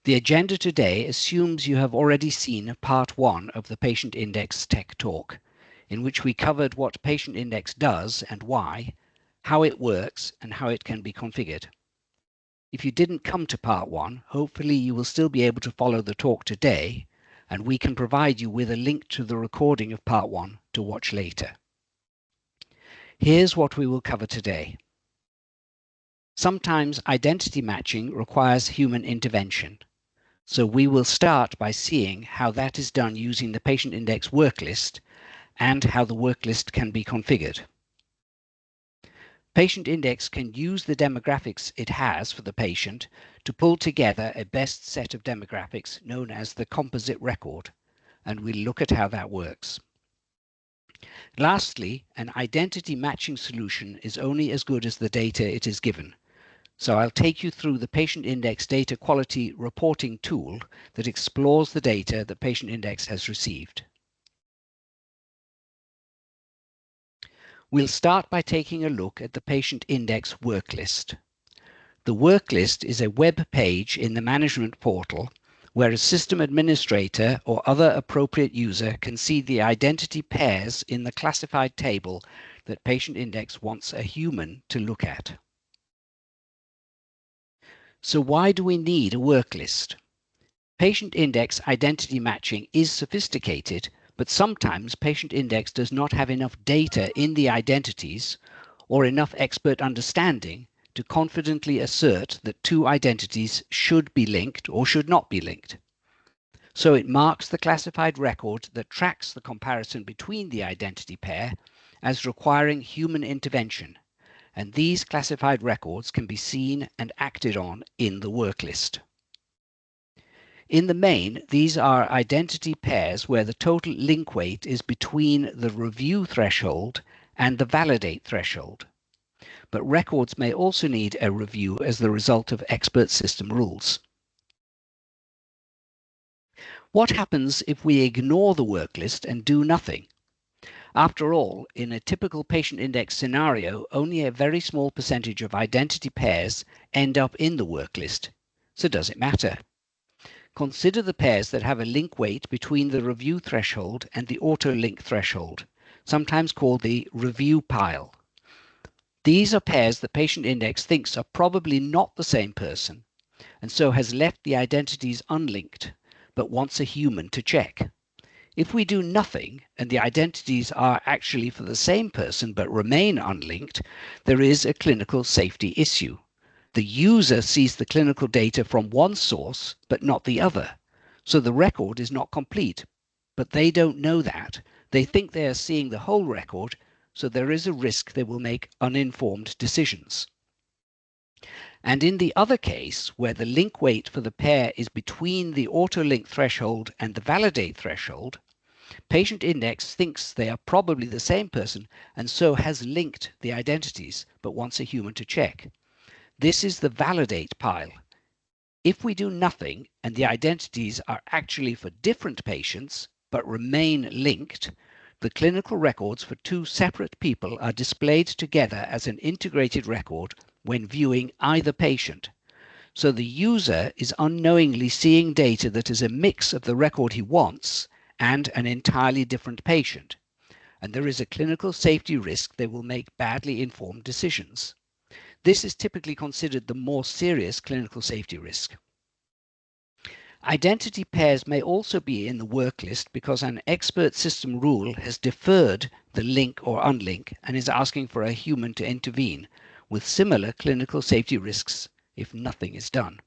The agenda today assumes you have already seen part 1 of the Patient Index Tech Talk, in which we covered what Patient Index does and why, how it works, and how it can be configured. If you didn't come to part 1, hopefully you will still be able to follow the talk today, and we can provide you with a link to the recording of part 1 to watch later. Here's what we will cover today. Sometimes identity matching requires human intervention, so we will start by seeing how that is done using the Patient Index Worklist and how the worklist can be configured. Patient Index can use the demographics it has for the patient to pull together a best set of demographics known as the Composite Record, and we'll look at how that works. Lastly, an identity matching solution is only as good as the data it is given. So I'll take you through the Patient Index Data Quality Reporting tool that explores the data that Patient Index has received. We'll start by taking a look at the Patient Index Worklist. The Worklist is a web page in the management portal where a system administrator or other appropriate user can see the identity pairs in the classified table that Patient Index wants a human to look at. So why do we need a worklist? Patient Index identity matching is sophisticated, but sometimes Patient Index does not have enough data in the identities or enough expert understanding to confidently assert that two identities should be linked or should not be linked. So it marks the classified record that tracks the comparison between the identity pair as requiring human intervention, and these classified records can be seen and acted on in the worklist. In the main, these are identity pairs where the total link weight is between the review threshold and the validate threshold. But records may also need a review as the result of expert system rules. What happens if we ignore the worklist and do nothing? After all, in a typical patient index scenario, only a very small percentage of identity pairs end up in the worklist. So does it matter? Consider the pairs that have a link weight between the review threshold and the auto-link threshold, sometimes called the review pile. These are pairs that Patient Index thinks are probably not the same person, and so has left the identities unlinked, but wants a human to check. If we do nothing, and the identities are actually for the same person but remain unlinked, there is a clinical safety issue. The user sees the clinical data from one source, but not the other. So the record is not complete. But they don't know that. They think they are seeing the whole record, so there is a risk they will make uninformed decisions. And in the other case, where the link weight for the pair is between the auto-link threshold and the validate threshold, Patient Index thinks they are probably the same person and so has linked the identities, but wants a human to check. This is the validate pile. If we do nothing and the identities are actually for different patients but remain linked, the clinical records for two separate people are displayed together as an integrated record when viewing either patient. So the user is unknowingly seeing data that is a mix of the record he wants and an entirely different patient. And there is a clinical safety risk they will make badly informed decisions. This is typically considered the more serious clinical safety risk. Identity pairs may also be in the worklist because an expert system rule has deferred the link or unlink and is asking for a human to intervene, with similar clinical safety risks if nothing is done.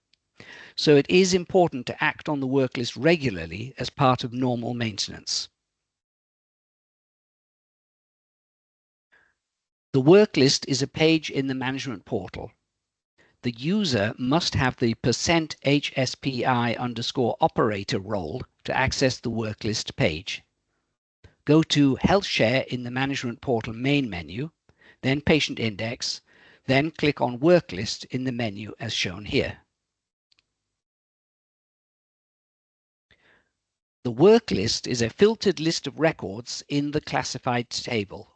So it is important to act on the worklist regularly as part of normal maintenance. The worklist is a page in the management portal. The user must have the %HSPI_operator role to access the worklist page. Go to Healthshare in the Management Portal main menu, then Patient Index, then click on Worklist in the menu as shown here. The worklist is a filtered list of records in the classified table.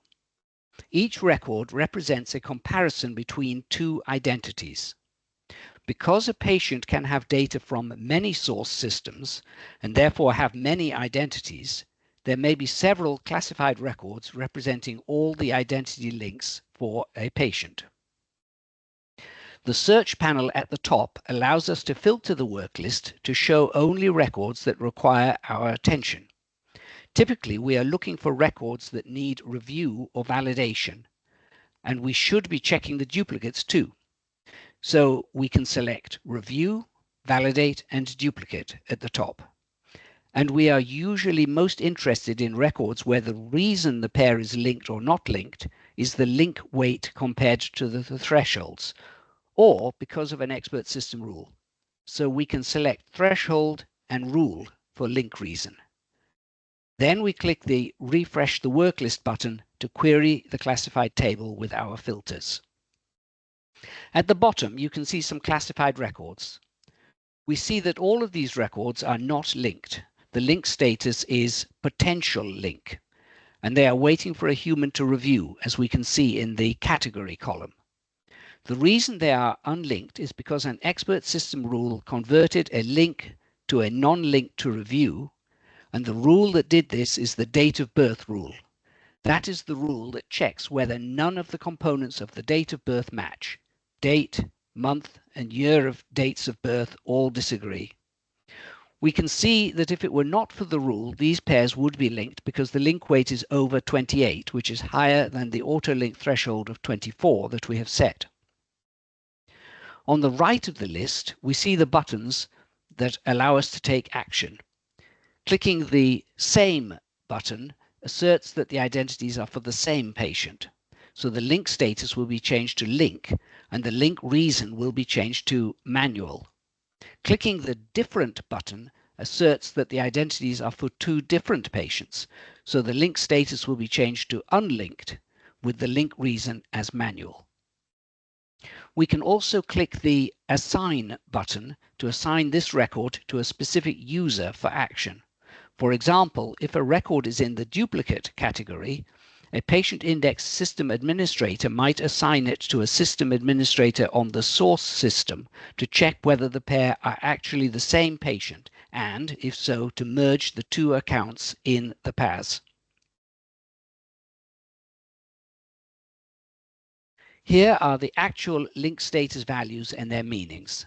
Each record represents a comparison between two identities. Because a patient can have data from many source systems and therefore have many identities, there may be several classified records representing all the identity links for a patient. The search panel at the top allows us to filter the work list to show only records that require our attention. Typically, we are looking for records that need review or validation, and we should be checking the duplicates too. So we can select Review, Validate, and Duplicate at the top. And we are usually most interested in records where the reason the pair is linked or not linked is the link weight compared to the thresholds, or because of an expert system rule. So we can select Threshold and Rule for link reason. Then we click the Refresh the Worklist button to query the classified table with our filters. At the bottom, you can see some classified records. We see that all of these records are not linked. The link status is potential link, and they are waiting for a human to review, as we can see in the category column. The reason they are unlinked is because an expert system rule converted a link to a non-link to review, and the rule that did this is the date of birth rule. That is the rule that checks whether none of the components of the date of birth match. Date, month, and year of dates of birth all disagree. We can see that if it were not for the rule, these pairs would be linked because the link weight is over 28, which is higher than the auto-link threshold of 24 that we have set. On the right of the list, we see the buttons that allow us to take action. Clicking the Same button asserts that the identities are for the same patient. So the link status will be changed to link, and the link reason will be changed to manual. Clicking the Different button asserts that the identities are for two different patients. So the link status will be changed to unlinked, with the link reason as manual. We can also click the Assign button to assign this record to a specific user for action. For example, if a record is in the duplicate category, a patient index system administrator might assign it to a system administrator on the source system to check whether the pair are actually the same patient, and, if so, to merge the two accounts in the PAS. Here are the actual link status values and their meanings.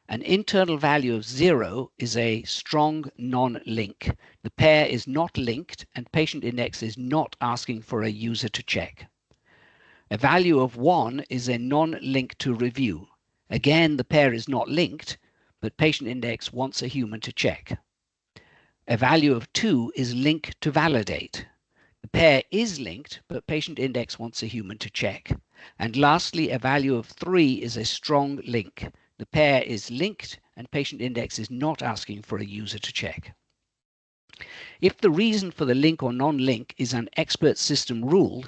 An internal value of 0 is a strong non-link. The pair is not linked and patient index is not asking for a user to check. A value of 1 is a non-link to review. Again, the pair is not linked, but patient index wants a human to check. A value of 2 is link to validate. The pair is linked, but patient index wants a human to check. And lastly, a value of 3 is a strong link. The pair is linked and patient index is not asking for a user to check. If the reason for the link or non-link is an expert system rule,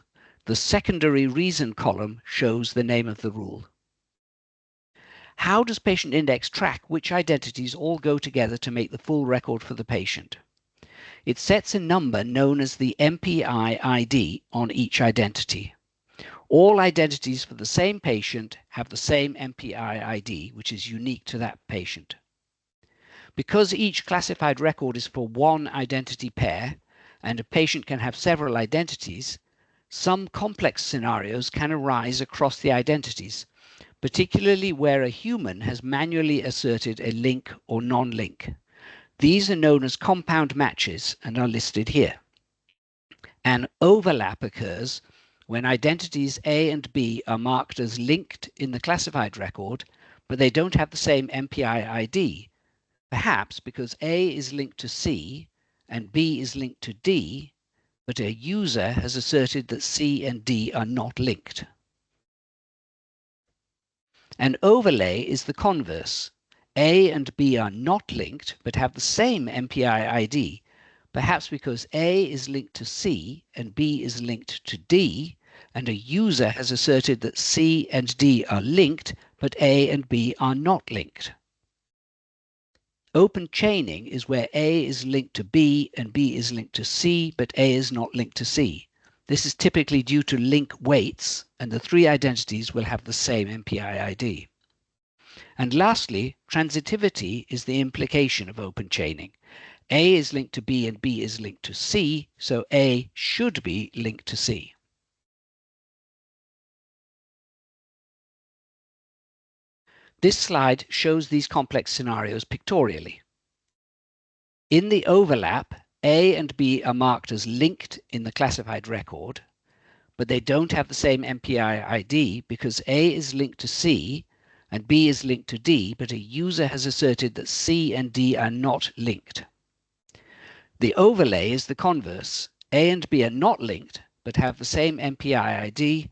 the secondary reason column shows the name of the rule. How does patient index track which identities all go together to make the full record for the patient? It sets a number known as the MPI ID on each identity. All identities for the same patient have the same MPI ID, which is unique to that patient. Because each classified record is for one identity pair, and a patient can have several identities, some complex scenarios can arise across the identities, particularly where a human has manually asserted a link or non-link. These are known as compound matches and are listed here. An overlap occurs when identities A and B are marked as linked in the classified record, but they don't have the same MPI ID, perhaps because A is linked to C and B is linked to D, but a user has asserted that C and D are not linked. An overlay is the converse. A and B are not linked, but have the same MPI ID, perhaps because A is linked to C and B is linked to D, and a user has asserted that C and D are linked, but A and B are not linked. Open chaining is where A is linked to B and B is linked to C, but A is not linked to C. This is typically due to link weights, and the three identities will have the same MPI ID. And lastly, transitivity is the implication of open chaining. A is linked to B and B is linked to C, so A should be linked to C. This slide shows these complex scenarios pictorially. In the overlap, A and B are marked as linked in the classified record, but they don't have the same MPI ID because A is linked to C and B is linked to D, but a user has asserted that C and D are not linked. The overlay is the converse. A and B are not linked, but have the same MPI ID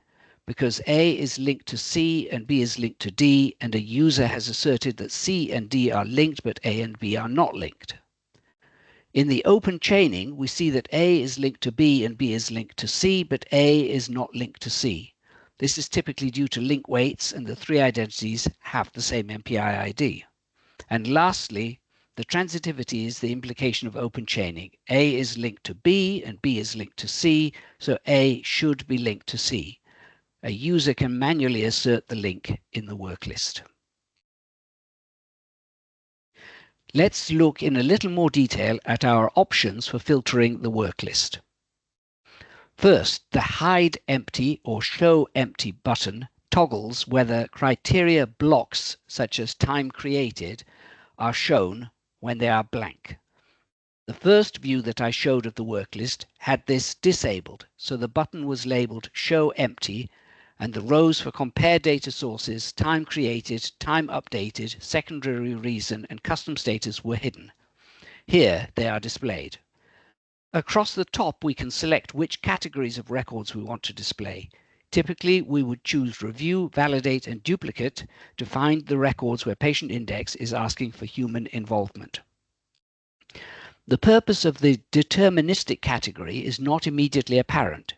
because A is linked to C and B is linked to D, and a user has asserted that C and D are linked, but A and B are not linked. In the open chaining, we see that A is linked to B and B is linked to C, but A is not linked to C. This is typically due to link weights, and the three identities have the same MPI ID. And lastly, the transitivity is the implication of open chaining. A is linked to B and B is linked to C, so A should be linked to C. A user can manually assert the link in the work list. Let's look in a little more detail at our options for filtering the work list. First, the Hide Empty or Show Empty button toggles whether criteria blocks such as time created are shown when they are blank. The first view that I showed of the work list had this disabled, so the button was labeled Show Empty and the rows for compare data sources, time created, time updated, secondary reason and custom status were hidden. Here they are displayed. Across the top we can select which categories of records we want to display. Typically we would choose Review, Validate and Duplicate to find the records where Patient Index is asking for human involvement. The purpose of the deterministic category is not immediately apparent.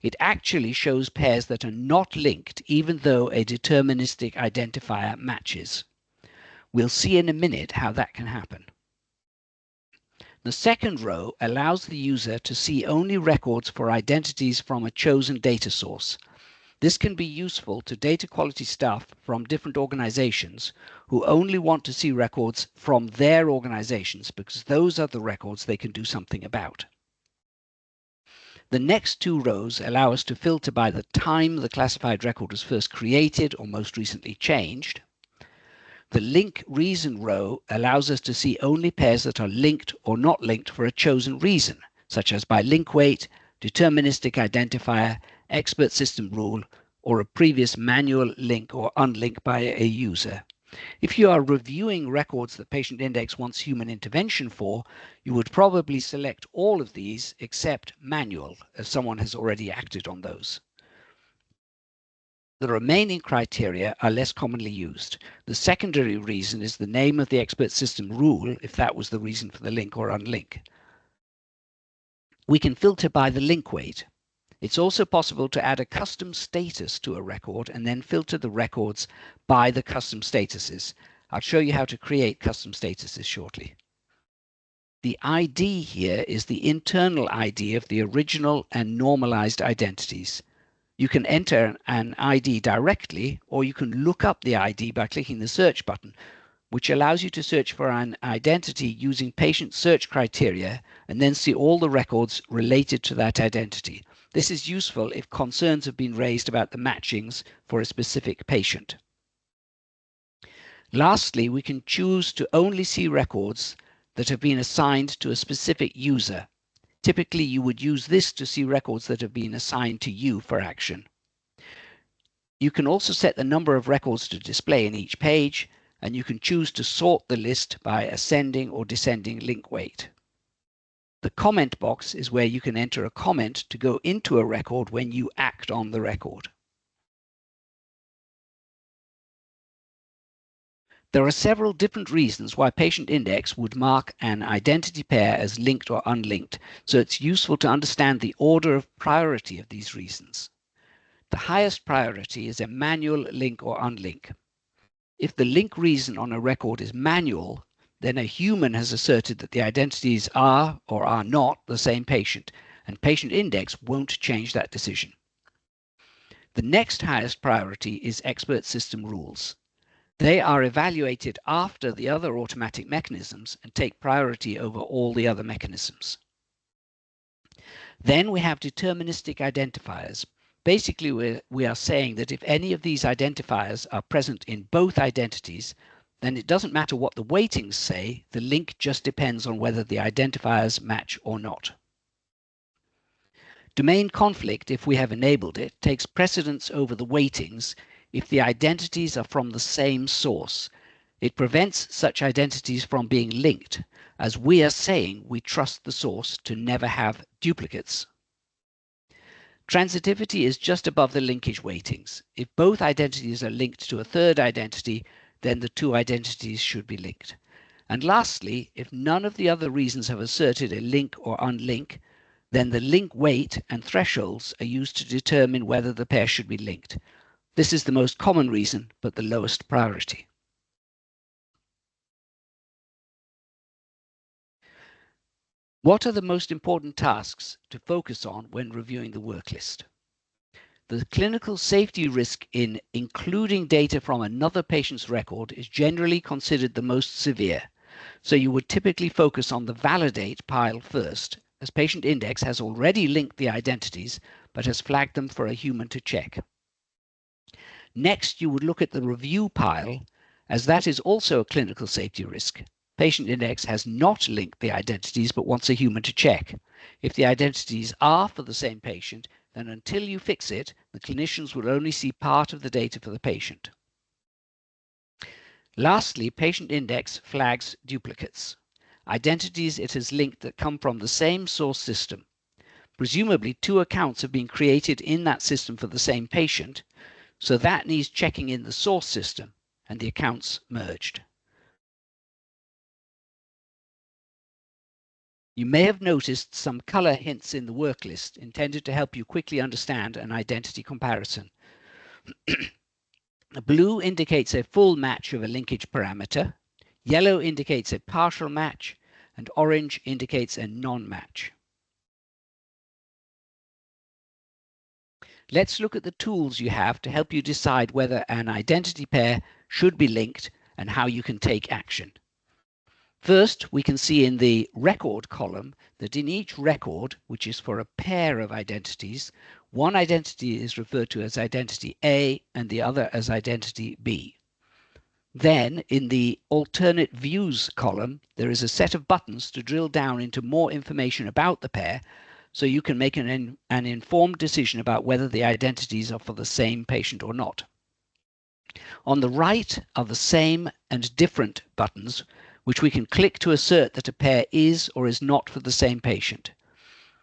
It actually shows pairs that are not linked even though a deterministic identifier matches. We'll see in a minute how that can happen. The second row allows the user to see only records for identities from a chosen data source. This can be useful to data quality staff from different organizations who only want to see records from their organizations because those are the records they can do something about. The next two rows allow us to filter by the time the classified record was first created or most recently changed. The link reason row allows us to see only pairs that are linked or not linked for a chosen reason, such as by link weight, deterministic identifier, expert system rule, or a previous manual link or unlink by a user. If you are reviewing records that Patient Index wants human intervention for, you would probably select all of these except manual, as someone has already acted on those. The remaining criteria are less commonly used. The secondary reason is the name of the expert system rule, if that was the reason for the link or unlink. We can filter by the link weight. It's also possible to add a custom status to a record and then filter the records by the custom statuses. I'll show you how to create custom statuses shortly. The ID here is the internal ID of the original and normalized identities. You can enter an ID directly, or you can look up the ID by clicking the search button, which allows you to search for an identity using patient search criteria and then see all the records related to that identity. This is useful if concerns have been raised about the matchings for a specific patient. Lastly, we can choose to only see records that have been assigned to a specific user. Typically, you would use this to see records that have been assigned to you for action. You can also set the number of records to display in each page, and you can choose to sort the list by ascending or descending link weight. The comment box is where you can enter a comment to go into a record when you act on the record. There are several different reasons why Patient Index would mark an identity pair as linked or unlinked, so it's useful to understand the order of priority of these reasons. The highest priority is a manual link or unlink. If the link reason on a record is manual, then a human has asserted that the identities are or are not the same patient, and Patient Index won't change that decision. The next highest priority is expert system rules. They are evaluated after the other automatic mechanisms and take priority over all the other mechanisms. Then we have deterministic identifiers. Basically, we are saying that if any of these identifiers are present in both identities, then it doesn't matter what the weightings say, the link just depends on whether the identifiers match or not. Domain conflict, if we have enabled it, takes precedence over the weightings if the identities are from the same source. It prevents such identities from being linked, as we are saying we trust the source to never have duplicates. Transitivity is just above the linkage weightings. If both identities are linked to a third identity, then the two identities should be linked. And lastly, if none of the other reasons have asserted a link or unlink, then the link weight and thresholds are used to determine whether the pair should be linked. This is the most common reason, but the lowest priority. What are the most important tasks to focus on when reviewing the work list? The clinical safety risk in including data from another patient's record is generally considered the most severe, so you would typically focus on the validate pile first, as Patient Index has already linked the identities but has flagged them for a human to check. Next, you would look at the review pile, as that is also a clinical safety risk. Patient Index has not linked the identities but wants a human to check. If the identities are for the same patient, then until you fix it, the clinicians will only see part of the data for the patient. Lastly, Patient Index flags duplicates, identities it has linked that come from the same source system. Presumably, two accounts have been created in that system for the same patient, so that needs checking in the source system and the accounts merged. You may have noticed some color hints in the work list intended to help you quickly understand an identity comparison. Blue indicates a full match of a linkage parameter, yellow indicates a partial match, and orange indicates a non-match. Let's look at the tools you have to help you decide whether an identity pair should be linked and how you can take action. First, we can see in the record column that in each record, which is for a pair of identities, one identity is referred to as identity A and the other as identity B. Then, in the alternate views column, there is a set of buttons to drill down into more information about the pair, so you can make an informed decision about whether the identities are for the same patient or not. On the right are the same and different buttons, which we can click to assert that a pair is or is not for the same patient.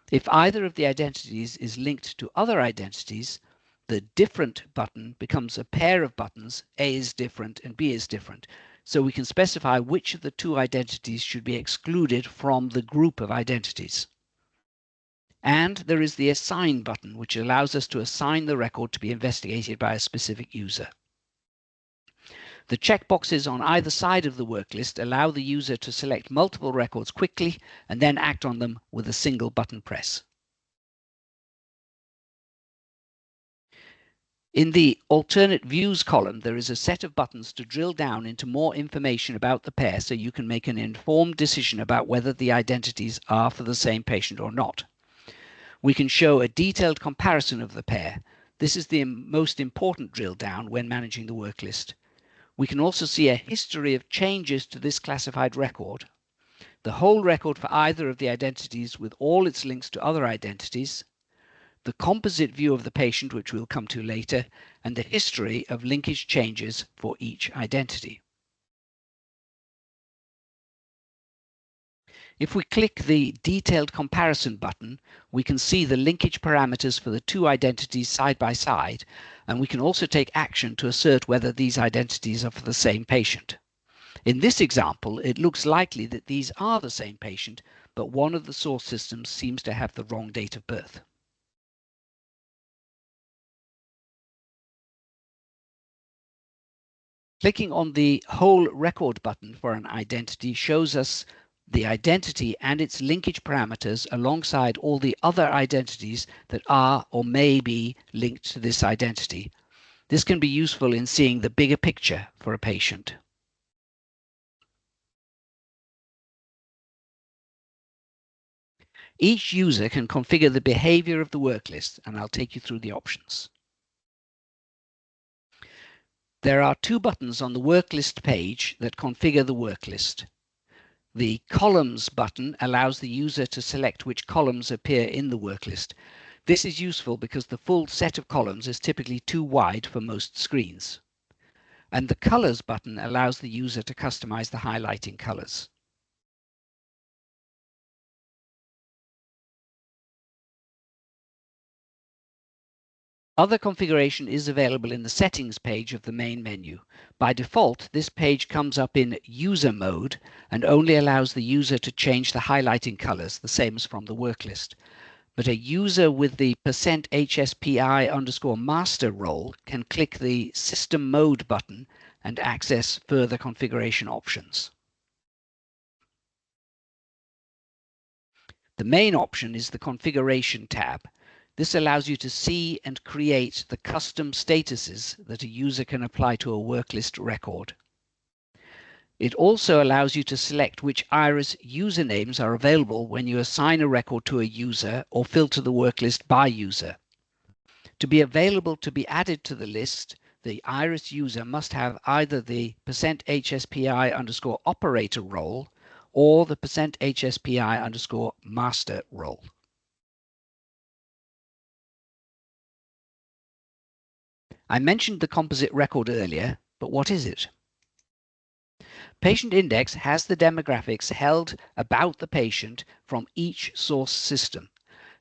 If either of the identities is linked to other identities, the different button becomes a pair of buttons, A is different and B is different, so we can specify which of the two identities should be excluded from the group of identities. And there is the Assign button, which allows us to assign the record to be investigated by a specific user. The checkboxes on either side of the work list allow the user to select multiple records quickly and then act on them with a single button press. In the alternate views column, there is a set of buttons to drill down into more information about the pair so you can make an informed decision about whether the identities are for the same patient or not. We can show a detailed comparison of the pair. This is the most important drill down when managing the work list. We can also see a history of changes to this classified record, the whole record for either of the identities with all its links to other identities, the composite view of the patient, which we'll come to later, and the history of linkage changes for each identity. If we click the Detailed Comparison button, we can see the linkage parameters for the two identities side by side, and we can also take action to assert whether these identities are for the same patient. In this example, it looks likely that these are the same patient, but one of the source systems seems to have the wrong date of birth. Clicking on the Whole Record button for an identity shows us the identity and its linkage parameters alongside all the other identities that are or may be linked to this identity. This can be useful in seeing the bigger picture for a patient. Each user can configure the behavior of the worklist, and I'll take you through the options. There are two buttons on the worklist page that configure the worklist. The Columns button allows the user to select which columns appear in the worklist. This is useful because the full set of columns is typically too wide for most screens. And the Colors button allows the user to customize the highlighting colors. Other configuration is available in the Settings page of the main menu. By default, this page comes up in User mode and only allows the user to change the highlighting colors, the same as from the worklist. But a user with the %HSPI_master role can click the System Mode button and access further configuration options. The main option is the Configuration tab. This allows you to see and create the custom statuses that a user can apply to a worklist record. It also allows you to select which IRIS usernames are available when you assign a record to a user or filter the worklist by user. To be available to be added to the list, the IRIS user must have either the %HSPI_operator role or the %HSPI_master role. I mentioned the composite record earlier, but what is it? Patient Index has the demographics held about the patient from each source system,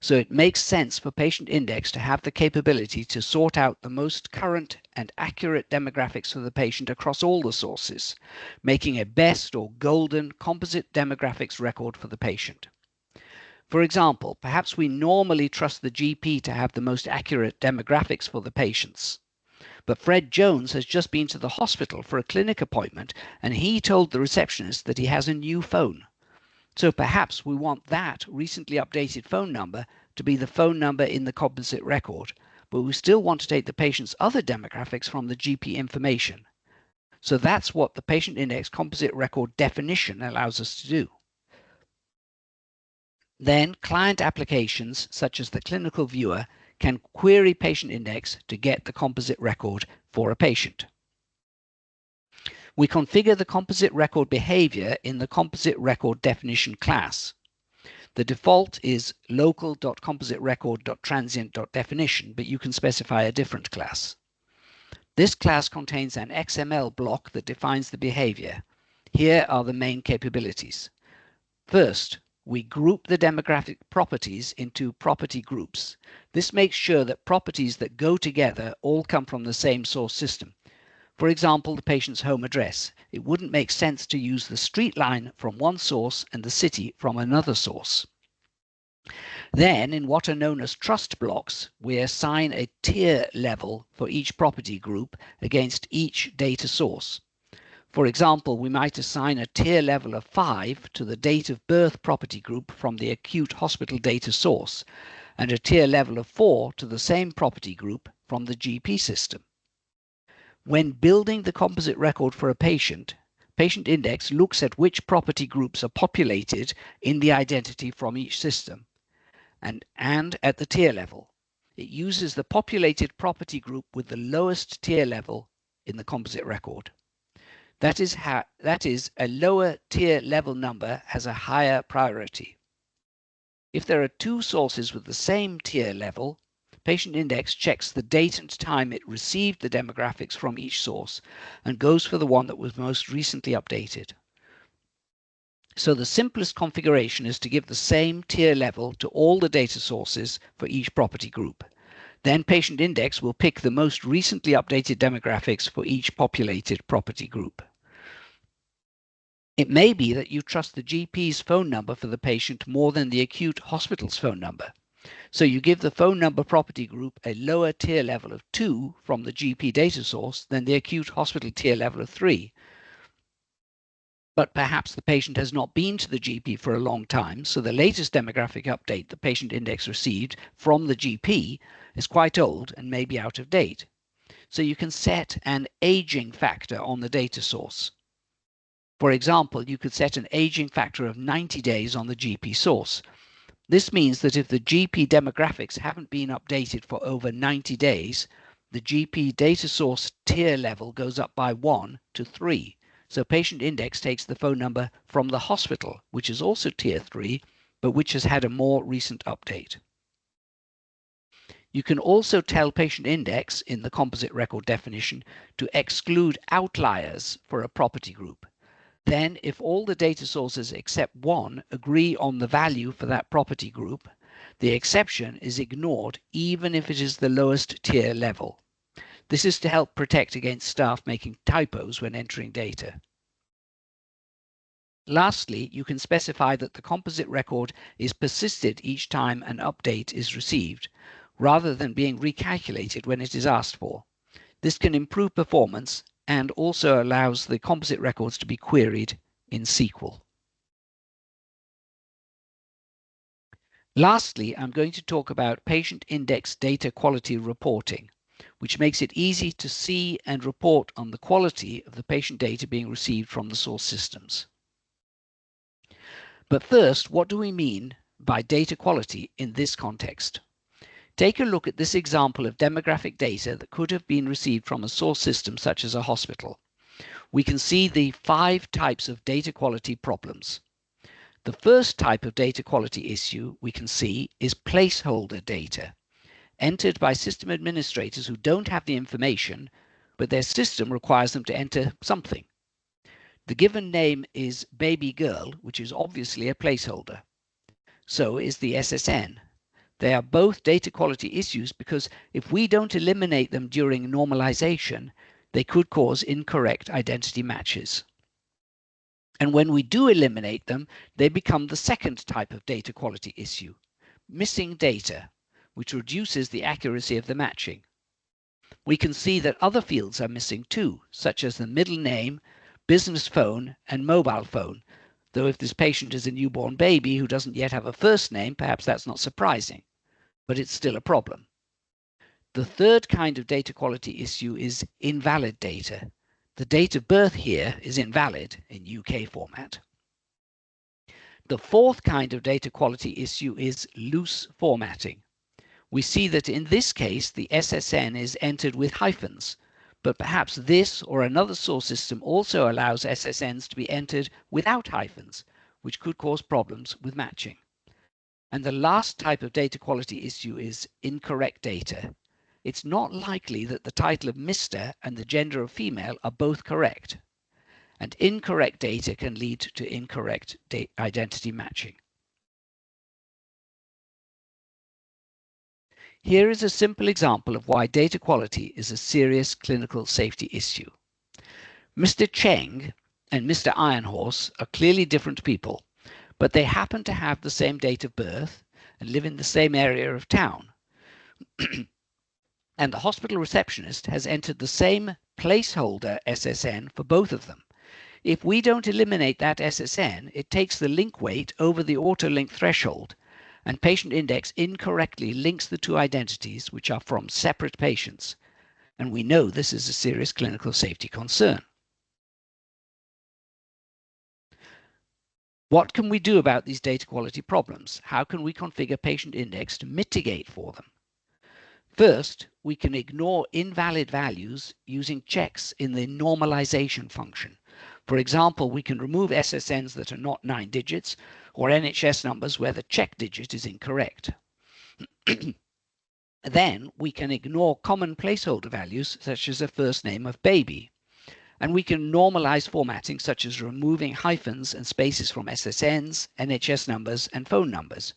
so it makes sense for Patient Index to have the capability to sort out the most current and accurate demographics for the patient across all the sources, making a best or golden composite demographics record for the patient. For example, perhaps we normally trust the GP to have the most accurate demographics for the patients. But Fred Jones has just been to the hospital for a clinic appointment, and he told the receptionist that he has a new phone. So perhaps we want that recently updated phone number to be the phone number in the composite record, but we still want to take the patient's other demographics from the GP information. So that's what the Patient Index Composite Record definition allows us to do. Then client applications, such as the clinical viewer, can query Patient Index to get the composite record for a patient. We configure the composite record behavior in the composite record definition class. The default is local.compositerecord.transient.definition, but you can specify a different class. This class contains an XML block that defines the behavior. Here are the main capabilities. First, we group the demographic properties into property groups. This makes sure that properties that go together all come from the same source system. For example, the patient's home address. It wouldn't make sense to use the street line from one source and the city from another source. Then, in what are known as trust blocks, we assign a tier level for each property group against each data source. For example, we might assign a tier level of 5 to the date of birth property group from the acute hospital data source, and a tier level of 4 to the same property group from the GP system. When building the composite record for a patient, Patient Index looks at which property groups are populated in the identity from each system, and at the tier level. It uses the populated property group with the lowest tier level in the composite record. That is, a lower tier level number has a higher priority. If there are two sources with the same tier level, Patient Index checks the date and time it received the demographics from each source and goes for the one that was most recently updated. So the simplest configuration is to give the same tier level to all the data sources for each property group. Then Patient Index will pick the most recently updated demographics for each populated property group. It may be that you trust the GP's phone number for the patient more than the acute hospital's phone number. So you give the phone number property group a lower tier level of 2 from the GP data source than the acute hospital tier level of 3. But perhaps the patient has not been to the GP for a long time, so the latest demographic update the Patient Index received from the GP is quite old and may be out of date. so you can set an aging factor on the data source. For example, you could set an aging factor of 90 days on the GP source. This means that if the GP demographics haven't been updated for over 90 days, the GP data source tier level goes up by 1 to 3. So Patient Index takes the phone number from the hospital, which is also tier 3, but which has had a more recent update. You can also tell Patient Index, in the Composite Record definition, to exclude outliers for a property group. Then, if all the data sources except one agree on the value for that property group, the exception is ignored even if it is the lowest tier level. This is to help protect against staff making typos when entering data. Lastly, you can specify that the composite record is persisted each time an update is received, rather than being recalculated when it is asked for. This can improve performance and also allows the composite records to be queried in SQL. Lastly, I'm going to talk about patient index data quality reporting, which makes it easy to see and report on the quality of the patient data being received from the source systems. But first, what do we mean by data quality in this context? Take a look at this example of demographic data that could have been received from a source system such as a hospital. We can see the 5 types of data quality problems. The first type of data quality issue we can see is placeholder data, entered by system administrators who don't have the information, but their system requires them to enter something. The given name is baby girl, which is obviously a placeholder. So is the SSN. They are both data quality issues because if we don't eliminate them during normalization, they could cause incorrect identity matches. And when we do eliminate them, they become the second type of data quality issue, missing data, which reduces the accuracy of the matching. We can see that other fields are missing too, such as the middle name, business phone, and mobile phone, though if this patient is a newborn baby who doesn't yet have a first name, perhaps that's not surprising, but it's still a problem. The third kind of data quality issue is invalid data. The date of birth here is invalid in UK format. The fourth kind of data quality issue is loose formatting. We see that in this case, the SSN is entered with hyphens, but perhaps this or another source system also allows SSNs to be entered without hyphens, which could cause problems with matching. And the last type of data quality issue is incorrect data. It's not likely that the title of Mr. and the gender of female are both correct. And incorrect data can lead to incorrect identity matching. Here is a simple example of why data quality is a serious clinical safety issue. Mr. Cheng and Mr. Ironhorse are clearly different people, but they happen to have the same date of birth and live in the same area of town. And the hospital receptionist has entered the same placeholder SSN for both of them. If we don't eliminate that SSN, it takes the link weight over the auto-link threshold, and Patient Index incorrectly links the two identities, which are from separate patients. And we know this is a serious clinical safety concern. What can we do about these data quality problems? How can we configure Patient Index to mitigate for them? First, we can ignore invalid values using checks in the normalization function. For example, we can remove SSNs that are not 9 digits or NHS numbers where the check digit is incorrect. Then we can ignore common placeholder values such as a first name of baby. And we can normalize formatting such as removing hyphens and spaces from SSNs, NHS numbers, and phone numbers.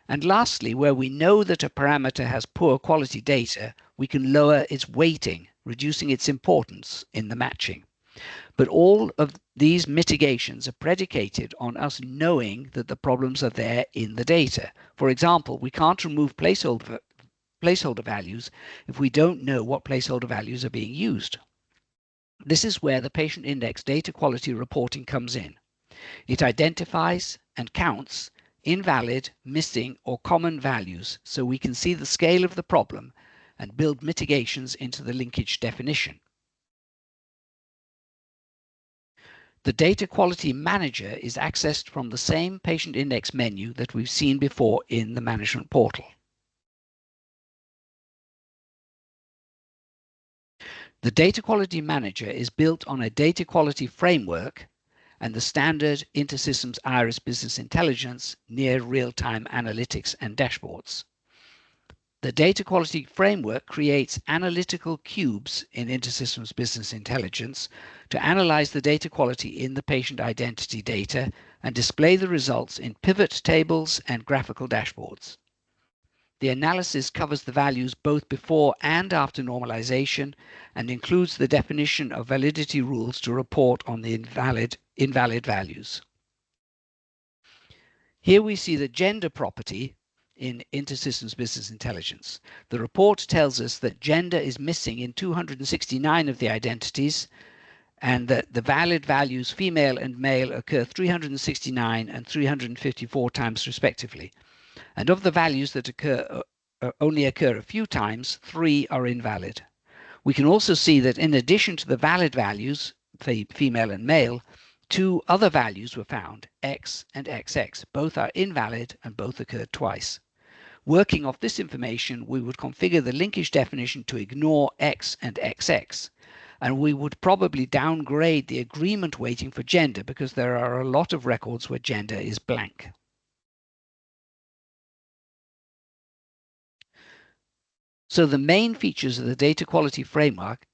And lastly, where we know that a parameter has poor quality data, we can lower its weighting, reducing its importance in the matching. But all of these mitigations are predicated on us knowing that the problems are there in the data. For example, we can't remove placeholder values if we don't know what placeholder values are being used. This is where the Patient Index data quality reporting comes in. It identifies and counts invalid, missing, or common values so we can see the scale of the problem and build mitigations into the linkage definition. The Data Quality Manager is accessed from the same Patient Index menu that we've seen before in the Management Portal. The Data Quality Manager is built on a data quality framework and the standard InterSystems Iris Business Intelligence near real-time analytics and dashboards. The data quality framework creates analytical cubes in InterSystems Business Intelligence to analyze the data quality in the patient identity data and display the results in pivot tables and graphical dashboards. The analysis covers the values both before and after normalization and includes the definition of validity rules to report on the invalid values. Here we see the gender property in InterSystems Business Intelligence. The report tells us that gender is missing in 269 of the identities and that the valid values female and male occur 369 and 354 times respectively. And of the values that only occur a few times, 3 are invalid. We can also see that in addition to the valid values, female and male, 2 other values were found, X and XX. Both are invalid and both occurred twice. Working off this information, we would configure the linkage definition to ignore X and XX. And we would probably downgrade the agreement weighting for gender because there are a lot of records where gender is blank. So the main features of the data quality framework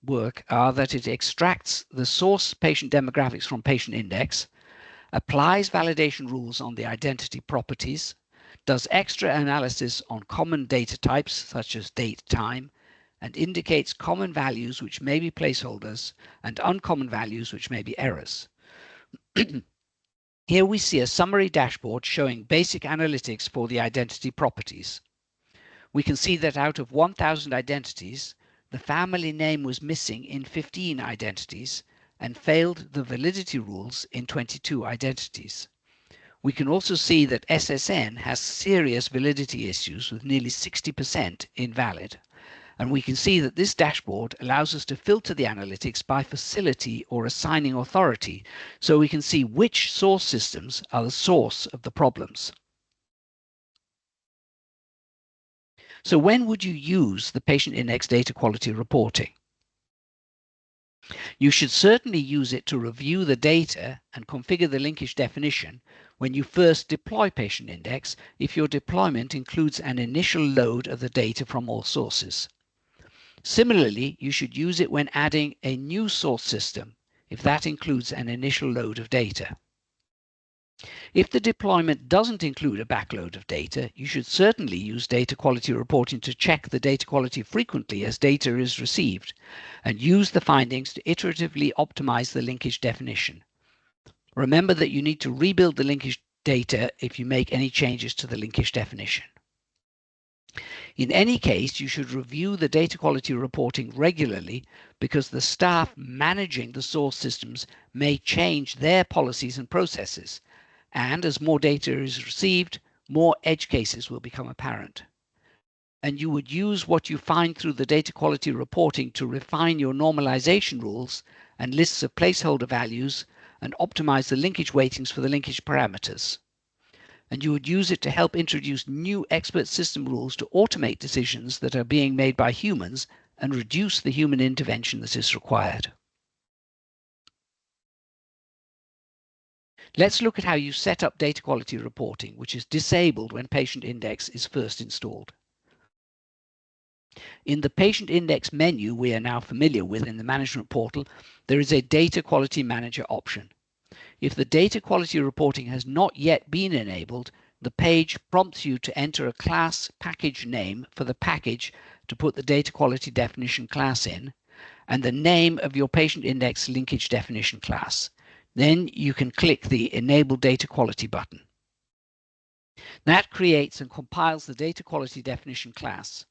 are that it extracts the source patient demographics from Patient Index, applies validation rules on the identity properties, does extra analysis on common data types such as date, time, and indicates common values which may be placeholders and uncommon values which may be errors. Here we see a summary dashboard showing basic analytics for the identity properties. We can see that out of 1,000 identities, the family name was missing in 15 identities and failed the validity rules in 22 identities. We can also see that SSN has serious validity issues with nearly 60% invalid. And we can see that this dashboard allows us to filter the analytics by facility or assigning authority, so we can see which source systems are the source of the problems. So when would you use the Patient Index data quality reporting? You should certainly use it to review the data and configure the linkage definition when you first deploy Patient Index if your deployment includes an initial load of the data from all sources. Similarly, you should use it when adding a new source system if that includes an initial load of data. If the deployment doesn't include a backload of data, you should certainly use data quality reporting to check the data quality frequently as data is received, and use the findings to iteratively optimize the linkage definition. Remember that you need to rebuild the linkage data if you make any changes to the linkage definition. In any case, you should review the data quality reporting regularly because the staff managing the source systems may change their policies and processes. And as more data is received, more edge cases will become apparent. And you would use what you find through the data quality reporting to refine your normalization rules and lists of placeholder values and optimize the linkage weightings for the linkage parameters. And you would use it to help introduce new expert system rules to automate decisions that are being made by humans and reduce the human intervention that is required. Let's look at how you set up data quality reporting, which is disabled when Patient Index is first installed. In the Patient Index menu we are now familiar with in the Management Portal, there is a Data Quality Manager option. If the data quality reporting has not yet been enabled, the page prompts you to enter a class package name for the package to put the data quality definition class in, and the name of your Patient Index linkage definition class. Then you can click the Enable Data Quality button. That creates and compiles the data quality definition class.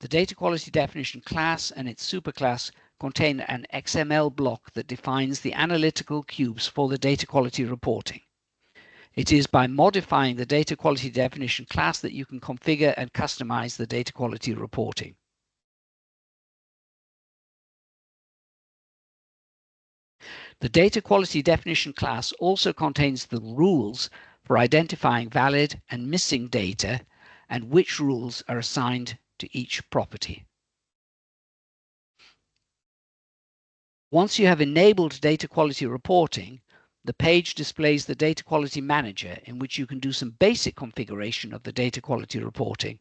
The data quality definition class and its superclass contain an XML block that defines the analytical cubes for the data quality reporting. It is by modifying the data quality definition class that you can configure and customize the data quality reporting. The data quality definition class also contains the rules for identifying valid and missing data and which rules are assigned to each property. Once you have enabled data quality reporting, the page displays the Data Quality Manager, in which you can do some basic configuration of the data quality reporting.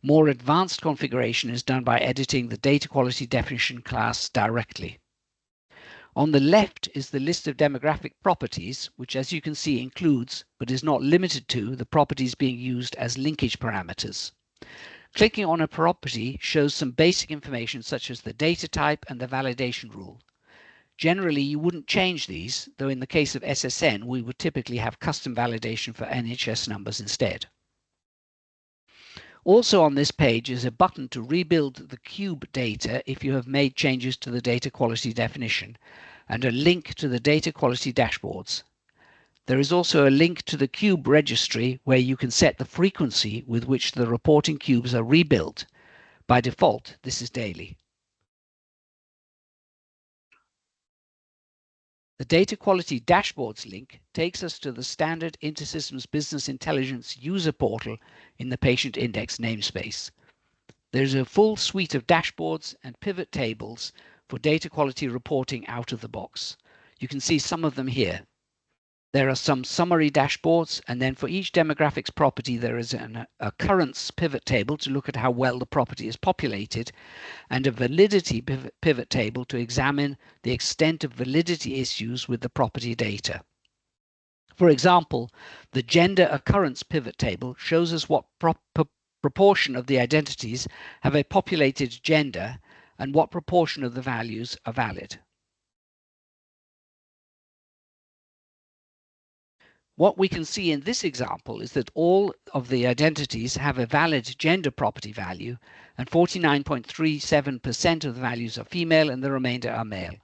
More advanced configuration is done by editing the data quality definition class directly. On the left is the list of demographic properties, which, as you can see, includes, but is not limited to, the properties being used as linkage parameters. Clicking on a property shows some basic information such as the data type and the validation rule. Generally, you wouldn't change these, though in the case of SSN, we would typically have custom validation for NHS numbers instead. Also on this page is a button to rebuild the cube data if you have made changes to the data quality definition, and a link to the data quality dashboards. There is also a link to the cube registry where you can set the frequency with which the reporting cubes are rebuilt. By default, this is daily. The Data Quality Dashboards link takes us to the standard InterSystems Business Intelligence user portal in the Patient Index namespace. There's a full suite of dashboards and pivot tables for data quality reporting out of the box. You can see some of them here. There are some summary dashboards, and then for each demographics property there is an occurrence pivot table to look at how well the property is populated, and a validity pivot table to examine the extent of validity issues with the property data. For example, the gender occurrence pivot table shows us what proportion of the identities have a populated gender and what proportion of the values are valid. What we can see in this example is that all of the identities have a valid gender property value, and 49.37% of the values are female and the remainder are male.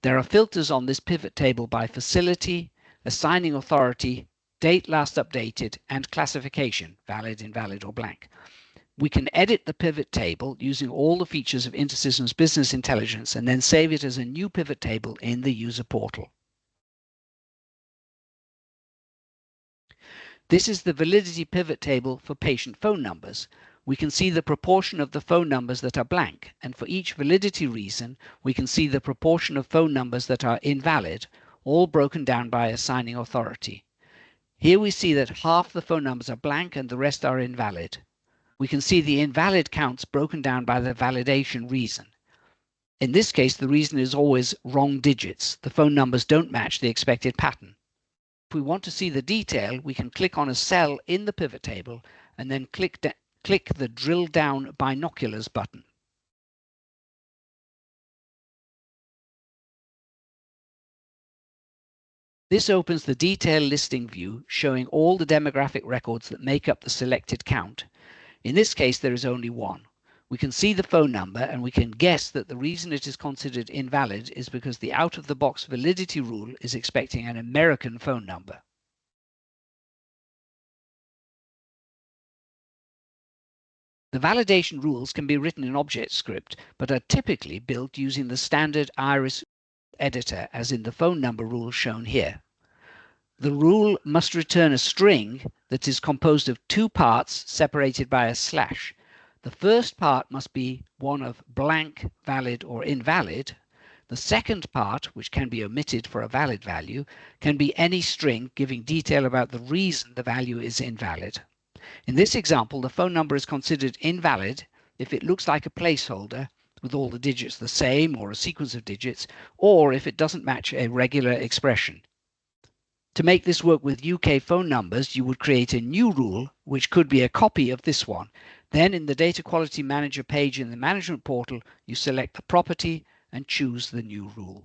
There are filters on this pivot table by facility, assigning authority, date last updated, and classification, valid, invalid, or blank. We can edit the pivot table using all the features of InterSystems Business Intelligence and then save it as a new pivot table in the user portal. This is the validity pivot table for patient phone numbers. We can see the proportion of the phone numbers that are blank, and for each validity reason, we can see the proportion of phone numbers that are invalid, all broken down by assigning authority. Here we see that half the phone numbers are blank and the rest are invalid. We can see the invalid counts broken down by the validation reason. In this case, the reason is always wrong digits. The phone numbers don't match the expected pattern. If we want to see the detail, we can click on a cell in the pivot table and then click the Drill Down Binoculars button. This opens the detail listing view showing all the demographic records that make up the selected count. In this case, there is only one. We can see the phone number and we can guess that the reason it is considered invalid is because the out-of-the-box validity rule is expecting an American phone number. The validation rules can be written in ObjectScript, but are typically built using the standard Iris editor, as in the phone number rule shown here. The rule must return a string that is composed of two parts separated by a slash. The first part must be one of blank, valid, or invalid. The second part, which can be omitted for a valid value, can be any string giving detail about the reason the value is invalid. In this example, the phone number is considered invalid if it looks like a placeholder with all the digits the same or a sequence of digits, or if it doesn't match a regular expression. To make this work with UK phone numbers, you would create a new rule, which could be a copy of this one. Then in the Data Quality Manager page in the Management Portal, you select the property and choose the new rule.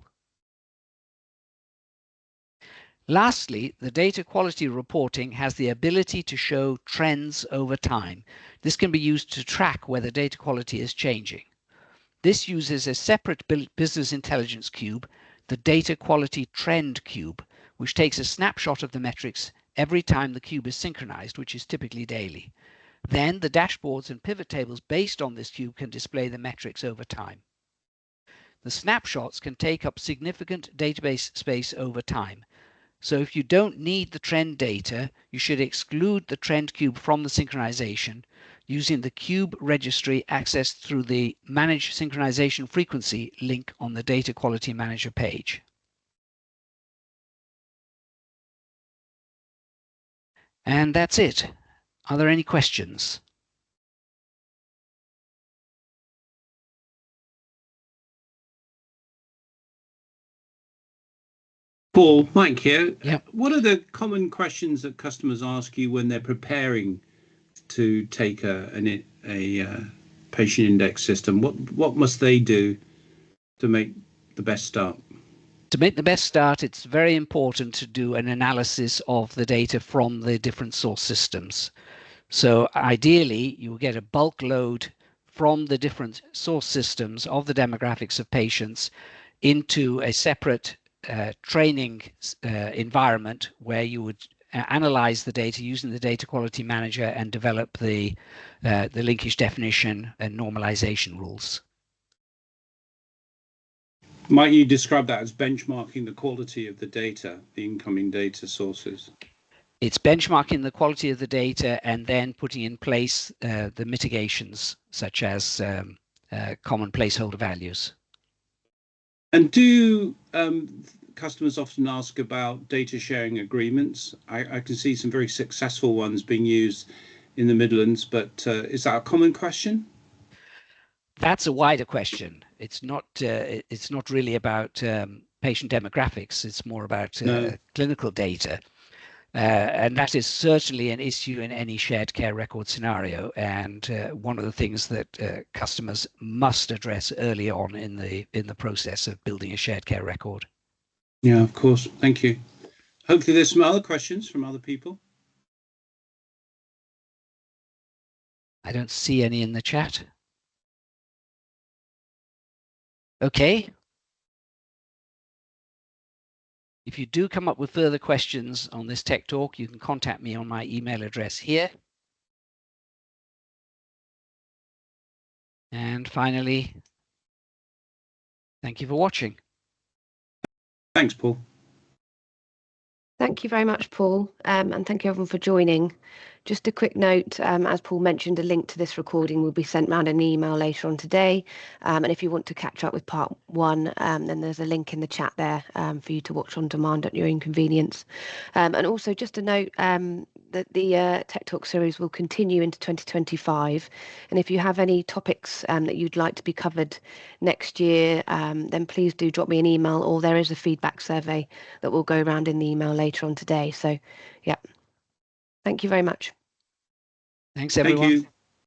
Lastly, the data quality reporting has the ability to show trends over time. This can be used to track whether data quality is changing. This uses a separate business intelligence cube, the Data Quality Trend Cube, which takes a snapshot of the metrics every time the cube is synchronized, which is typically daily. Then the dashboards and pivot tables based on this cube can display the metrics over time. the snapshots can take up significant database space over time. So if you don't need the trend data, you should exclude the trend cube from the synchronization using the cube registry accessed through the Manage Synchronization Frequency link on the Data Quality Manager page. And that's it. Are there any questions? Paul, thank you. Yep. What are the common questions that customers ask you when they're preparing to take a patient index system? What must they do to make the best start? To make the best start, it's very important to do an analysis of the data from the different source systems. So ideally, you will get a bulk load from the different source systems of the demographics of patients into a separate training environment where you would analyze the data using the data quality manager and develop the linkage definition and normalization rules. Might you describe that as benchmarking the quality of the data, the incoming data sources? It's benchmarking the quality of the data and then putting in place the mitigations such as common placeholder values. And do customers often ask about data sharing agreements? I can see some very successful ones being used in the Midlands, but is that a common question? That's a wider question. It's not really about patient demographics. It's more about clinical data. And that is certainly an issue in any shared care record scenario, and one of the things that customers must address early on in the process of building a shared care record. Yeah, of course. Thank you. Hopefully there's some other questions from other people. I don't see any in the chat. Okay. If you do come up with further questions on this tech talk, you can contact me on my email address here. And finally, thank you for watching. Thanks, Paul. Thank you very much, Paul, and thank you everyone for joining. Just a quick note, as Paul mentioned, a link to this recording will be sent round an email later on today. And if you want to catch up with part one, then there's a link in the chat there for you to watch on demand at your own convenience. And also just a note that the Tech Talk series will continue into 2025. And if you have any topics that you'd like to be covered next year, then please do drop me an email, or there is a feedback survey that will go around in the email later on today. So, yeah. Thank you very much. Thanks, everyone. Thank you.